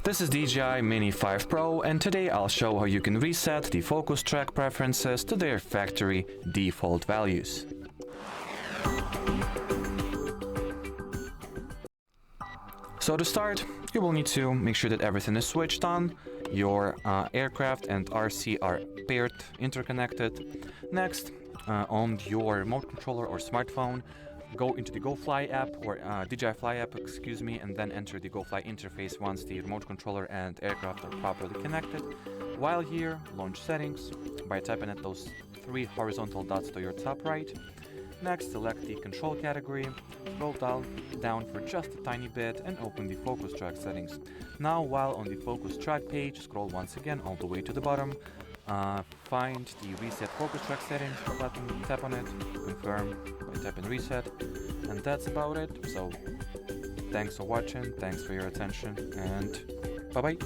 This is DJI Mini 5 Pro, and today I'll show how you can reset the FocusTrack preferences to their factory default values. So to start, you will need to make sure that everything is switched on, your aircraft and RC are paired, interconnected. Next, on your remote controller or smartphone, go into the GoFly app or DJI Fly app, excuse me, and then enter the GoFly interface once the remote controller and aircraft are properly connected. While here, launch settings by tapping at those three horizontal dots to your top right. Next, select the control category, scroll down for just a tiny bit and open the FocusTrack settings. Now, while on the FocusTrack page, scroll once again all the way to the bottom. Find the Reset FocusTrack settings button, tap on it, confirm by tapping Reset, and that's about it. So, thanks for watching, thanks for your attention, and bye-bye.